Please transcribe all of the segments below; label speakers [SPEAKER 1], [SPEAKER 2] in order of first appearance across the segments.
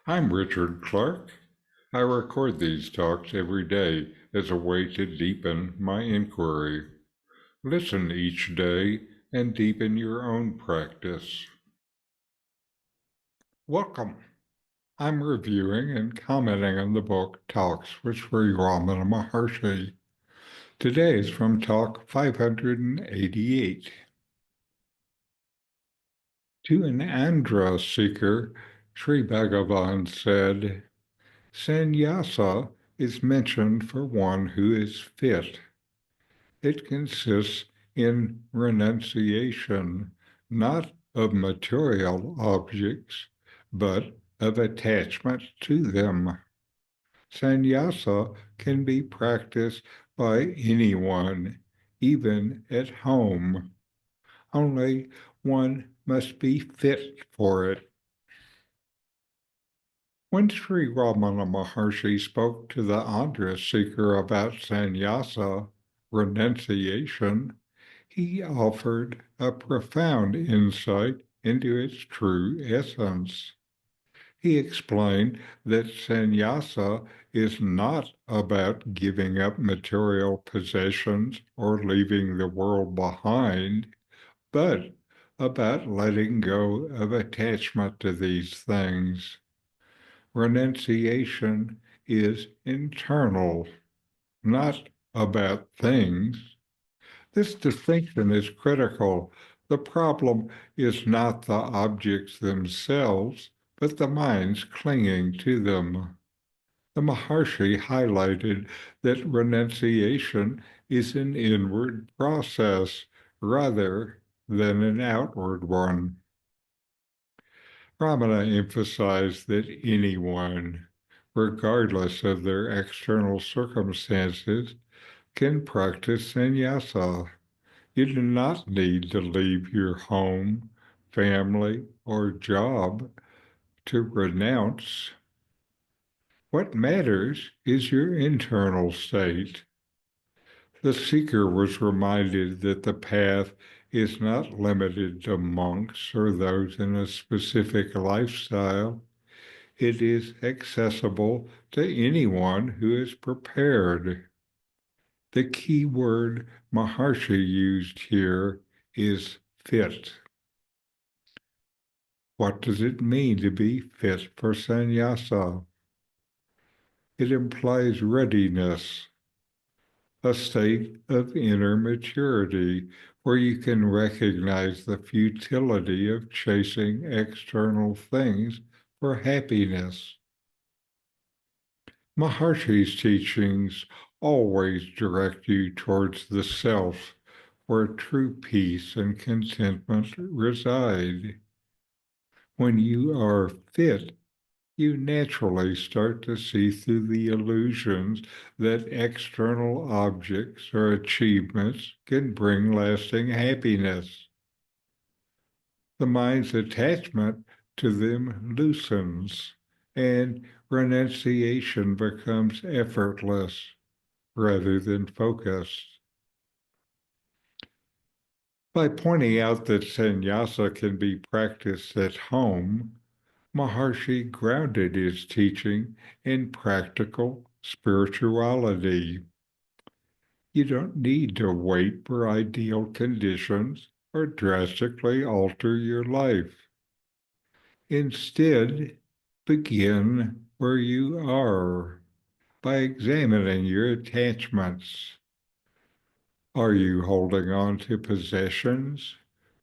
[SPEAKER 1] I'm Richard Clarke. I record these talks every day as a way to deepen my inquiry. Listen each day and deepen your own practice. Welcome. I'm reviewing and commenting on the book Talks with Sri Ramana Maharshi. Today is from Talk 588. To an Andhra seeker, Sri Bhagavan said, Sannyasa is mentioned for one who is fit. It consists in renunciation, not of material objects, but of attachment to them. Sannyasa can be practiced by anyone, even at home. Only one must be fit for it. When Sri Ramana Maharshi spoke to the Andhra seeker about sannyasa, renunciation, he offered a profound insight into its true essence. He explained that sannyasa is not about giving up material possessions or leaving the world behind, but about letting go of attachment to these things. Renunciation is internal, not about things. This distinction is critical. The problem is not the objects themselves, but the minds clinging to them. The Maharshi highlighted that renunciation is an inward process rather than an outward one. Ramana emphasized that anyone, regardless of their external circumstances, can practice sannyasa. You do not need to leave your home, family, or job to renounce. What matters is your internal state. The seeker was reminded that the path is not limited to monks or those in a specific lifestyle. It is accessible to anyone who is prepared. The key word Maharshi used here is fit. What does it mean to be fit for sannyasa? It implies readiness, a state of inner maturity where you can recognize the futility of chasing external things for happiness. Maharshi's teachings always direct you towards the self, where true peace and contentment reside. When you are fit, you naturally start to see through the illusions that external objects or achievements can bring lasting happiness. The mind's attachment to them loosens, and renunciation becomes effortless rather than focused. By pointing out that sannyasa can be practiced at home, Maharshi grounded his teaching in practical spirituality. You don't need to wait for ideal conditions or drastically alter your life. Instead, begin where you are by examining your attachments. Are you holding on to possessions,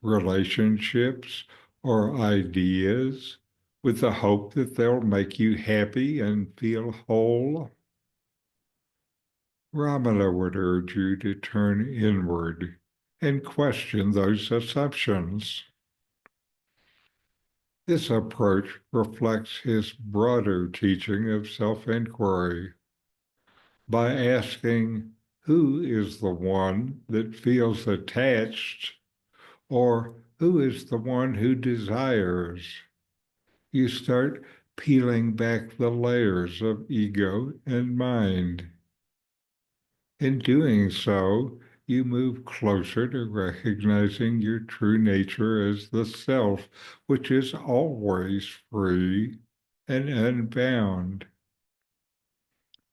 [SPEAKER 1] relationships, or ideas with the hope that they'll make you happy and feel whole? Ramana would urge you to turn inward and question those assumptions. This approach reflects his broader teaching of self-inquiry. By asking, who is the one that feels attached, or who is the one who desires? You start peeling back the layers of ego and mind. In doing so, you move closer to recognizing your true nature as the self, which is always free, and unbound.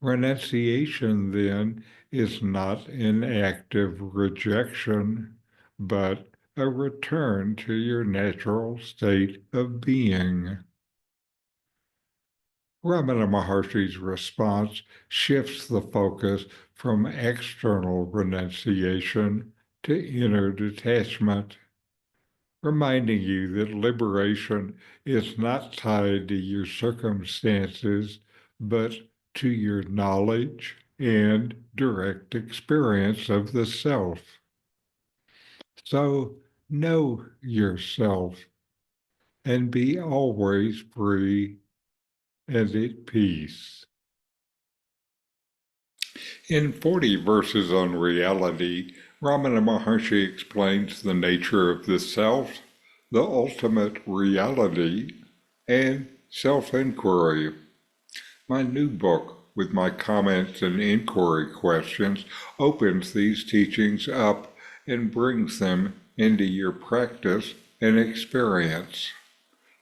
[SPEAKER 1] Renunciation, then, is not an active rejection, but a return to your natural state of being. Ramana Maharshi's response shifts the focus from external renunciation to inner detachment, reminding you that liberation is not tied to your circumstances, but to your knowledge and direct experience of the self. So know yourself and be always free and at peace. In 40 Verses on Reality, Ramana Maharshi explains the nature of the self, the ultimate reality, and self-inquiry. My new book, with my comments and inquiry questions, opens these teachings up and brings them into your practice and experience.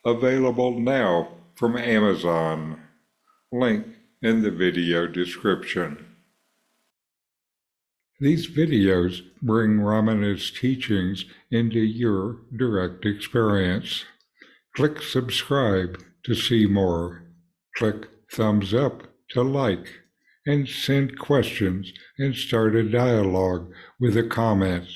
[SPEAKER 1] Available now from Amazon. Link in the video description. These videos bring Ramana's teachings into your direct experience. Click subscribe to see more. Click thumbs up to like, and send questions and start a dialogue with a comment.